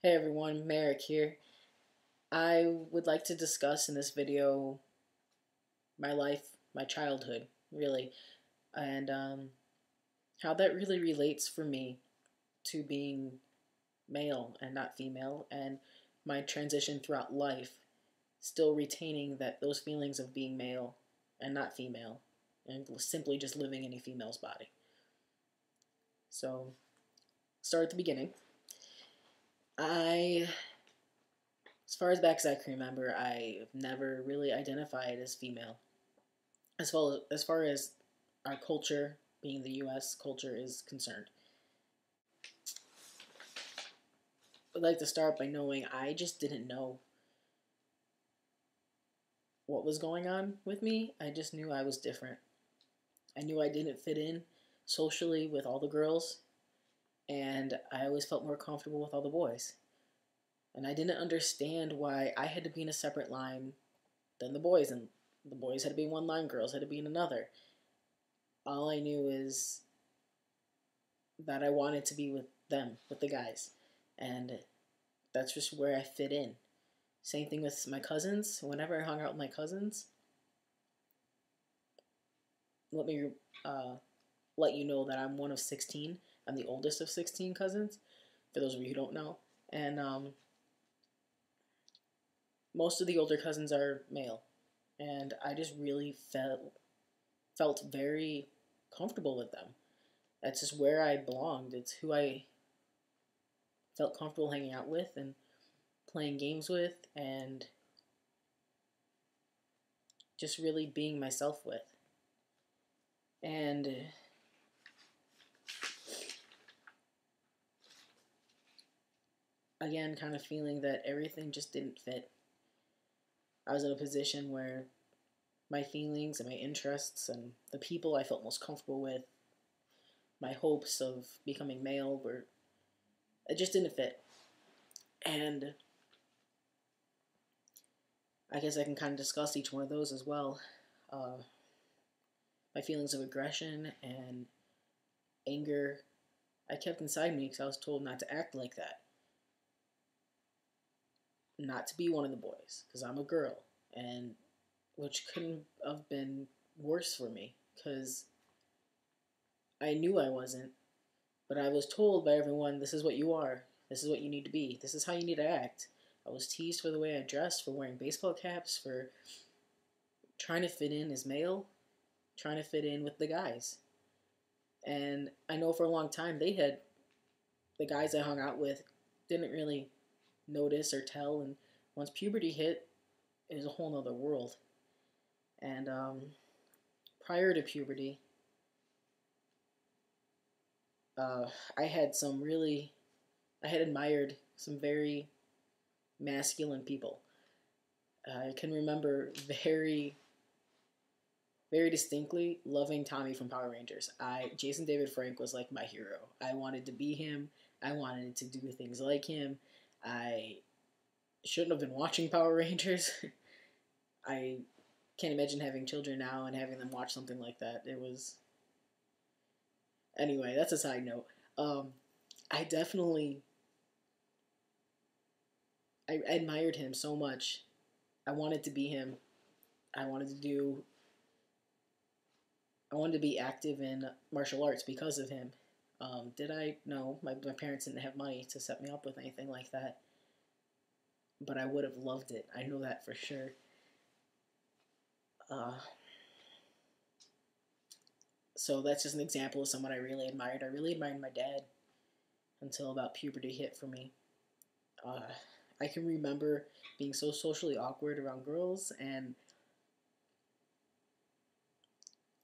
Hey everyone, Merrick here. I would like to discuss in this video my life, my childhood, really, and how that really relates for me to being male and not female, and my transition throughout life, still retaining those feelings of being male and not female, and simply just living in a female's body. So, start at the beginning. As far as back as I can remember, I've never really identified as female. As far as our culture, being the U.S. culture, is concerned, I'd like to start by knowing I just didn't know what was going on with me. I just knew I was different. I knew I didn't fit in socially with all the girls, and I always felt more comfortable with all the boys. And I didn't understand why I had to be in a separate line than the boys, and the boys had to be in one line, girls had to be in another. All I knew is that I wanted to be with them, with the guys. And that's just where I fit in. Same thing with my cousins. Whenever I hung out with my cousins, let me let you know that I'm one of 16. I'm the oldest of 16 cousins, for those of you who don't know. And most of the older cousins are male. And I just really felt very comfortable with them. That's just where I belonged. It's who I felt comfortable hanging out with and playing games with, and just really being myself with. And again, kind of feeling that everything just didn't fit. I was in a position where my feelings and my interests and the people I felt most comfortable with, my hopes of becoming male, it just didn't fit. And I guess I can kind of discuss each one of those as well. My feelings of aggression and anger, I kept inside me because I was told not to act like that. Not to be one of the boys because I'm a girl, and which couldn't have been worse for me because I knew I wasn't, but I was told by everyone, this is what you are, this is what you need to be, this is how you need to act. I was teased for the way I dressed, for wearing baseball caps, for trying to fit in as male, trying to fit in with the guys. And I know for a long time the guys I hung out with didn't really notice or tell, and once puberty hit, it was a whole nother world. And prior to puberty, uh, I had I had admired some very masculine people. I can remember very distinctly loving Tommy from Power Rangers. Jason David Frank was like my hero. I wanted to be him. I wanted to do things like him. I shouldn't have been watching Power Rangers. I can't imagine having children now and having them watch something like that. It was... Anyway, that's a side note. I definitely... I admired him so much. I wanted to be him. I wanted to do... I wanted to be active in martial arts because of him. Did I? No. My parents didn't have money to set me up with anything like that. But I would have loved it. I know that for sure. So that's just an example of someone I really admired. I really admired my dad until about puberty hit for me. I can remember being so socially awkward around girls, and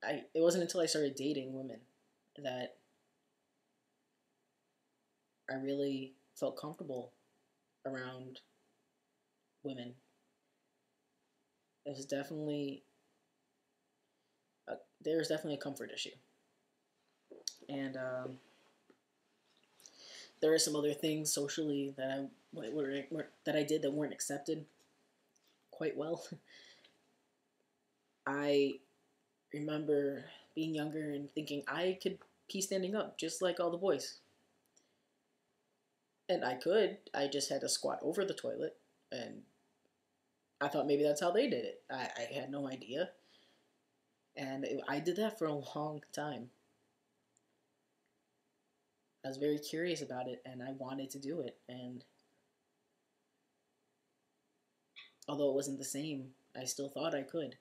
it wasn't until I started dating women that I really felt comfortable around women. It was definitely there was definitely a comfort issue, and there are some other things socially that I did that weren't accepted quite well. I remember being younger and thinking I could pee standing up just like all the boys. And I just had to squat over the toilet, and I thought maybe that's how they did it. I had no idea. And I did that for a long time. I was very curious about it, and I wanted to do it. And although it wasn't the same, I still thought I could.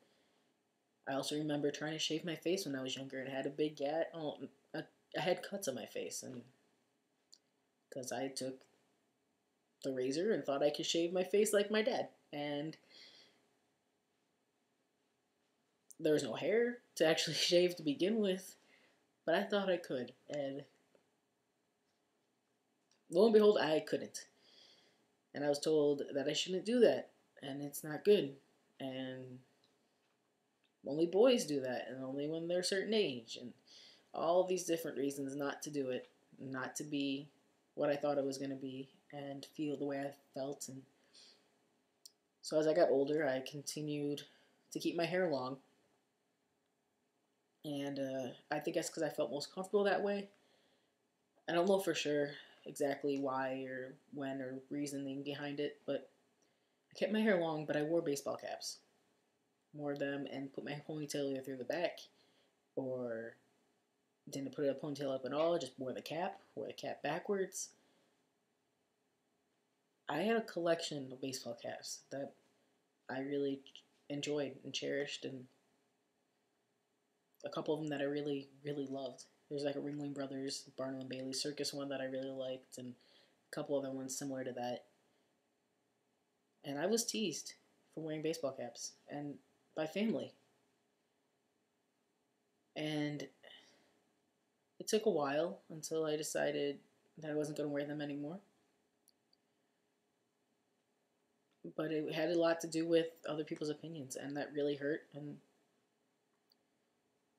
I also remember trying to shave my face when I was younger and had a big gat. Oh, I had cuts on my face, and because I took the razor and thought I could shave my face like my dad, and there was no hair to actually shave to begin with, but I thought I could, and lo and behold, I couldn't. And I was told that I shouldn't do that, and it's not good, and only boys do that, and only when they're a certain age, and all these different reasons not to do it, not to be what I thought it was going to be, and feel the way I felt. And so as I got older, I continued to keep my hair long, and I think that's because I felt most comfortable that way. I don't know for sure exactly why or when or reasoning behind it, but I kept my hair long, but I wore baseball caps. Wore them and put my ponytail either through the back, or didn't put a ponytail up at all, just wore the cap backwards. I had a collection of baseball caps that I really enjoyed and cherished, and a couple of them that I really, really loved. There's like a Ringling Brothers, Barnum and Bailey Circus one that I really liked, and a couple other ones similar to that. And I was teased for wearing baseball caps, and by family. And it took a while until I decided that I wasn't going to wear them anymore. But it had a lot to do with other people's opinions, and that really hurt, and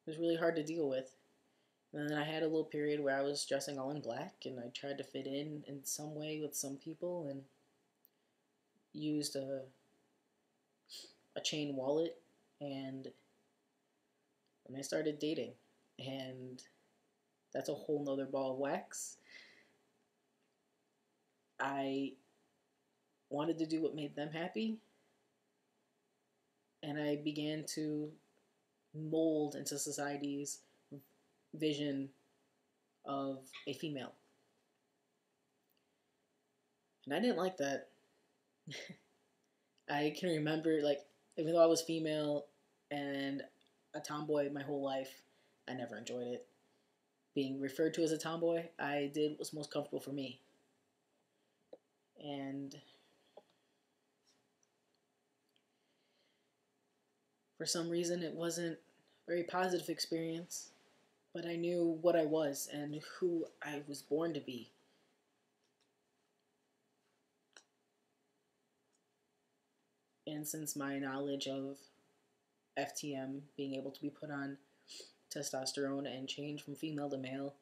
it was really hard to deal with. And then I had a little period where I was dressing all in black, and I tried to fit in some way with some people, and used a chain wallet, and I started dating, and that's a whole nother ball of wax. I wanted to do what made them happy, and I began to mold into society's vision of a female. And I didn't like that. I can remember, like, even though I was female and a tomboy my whole life, I never enjoyed it. Being referred to as a tomboy, I did what was most comfortable for me. And for some reason, it wasn't a very positive experience, but I knew what I was and who I was born to be. And since my knowledge of FTM, being able to be put on testosterone and change from female to male,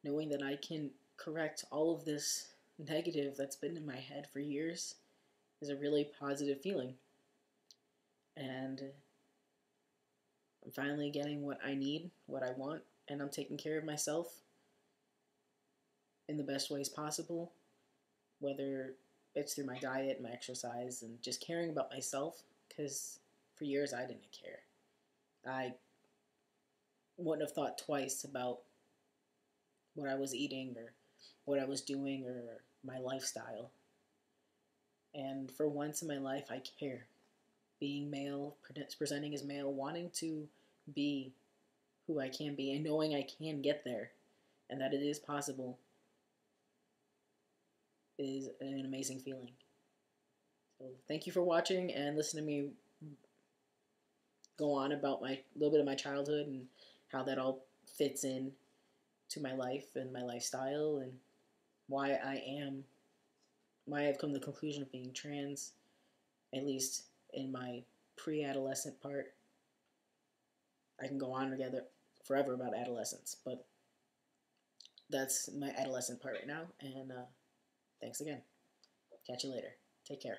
knowing that I can correct all of this negative that's been in my head for years, is a really positive feeling. And I'm finally getting what I need, what I want, and I'm taking care of myself in the best ways possible, whether it's through my diet, my exercise, and just caring about myself, because for years I didn't care. I wouldn't have thought twice about what I was eating or what I was doing or my lifestyle. And for once in my life, I care. Being male, presenting as male, wanting to be who I can be, and knowing I can get there, and that it is possible, is an amazing feeling. So thank you for watching and listening to me go on about my little bit of my childhood and how that all fits in to my life and my lifestyle, and why I've come to the conclusion of being trans, at least in my pre-adolescent part. I can go on together forever about adolescence, but that's my adolescent part right now, and thanks again. Catch you later. Take care.